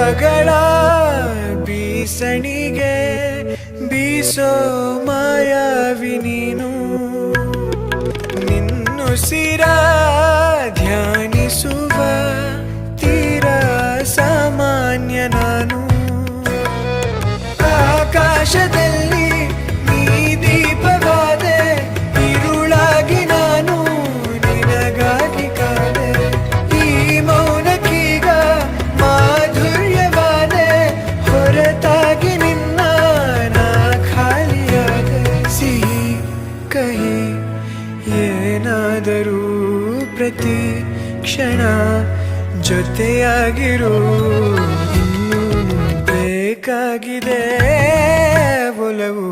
ಭಾವಗಳ ಬೀಸಣಿಗೆ ಬೀಸೋ ಮಾಯಾವಿ ನೀನು ನಿನ್ನುಸಿರ ಧ್ಯಾನಿಸುವ ತೀರ ಸಾಮಾನ್ಯ ನಾನು ಆಕಾಶದಲ್ಲಿ ನೀ ದೀಪವಾದೆ ഇരുಳಾಗಿ ನಾನು ನಿನಗಾಗಿ ಕಾದೆ ಈ ಮೌನಕ್ಕೀಗ ಮಾಧುರ್ಯವಾದೆ ಹೊರತಾಗಿ ನಿನ್ನ ನಾ ಖಾಲಿಯಾದೆ ಸಿಹಿ ಕಹಿ ಏನಾದರೂ ಪ್ರತಿ ಕ್ಷಣ ಜೊತೆಯಾಗಿರು ಇನ್ನೂ ಬೇಕಾಗಿದೆ ಒಲವು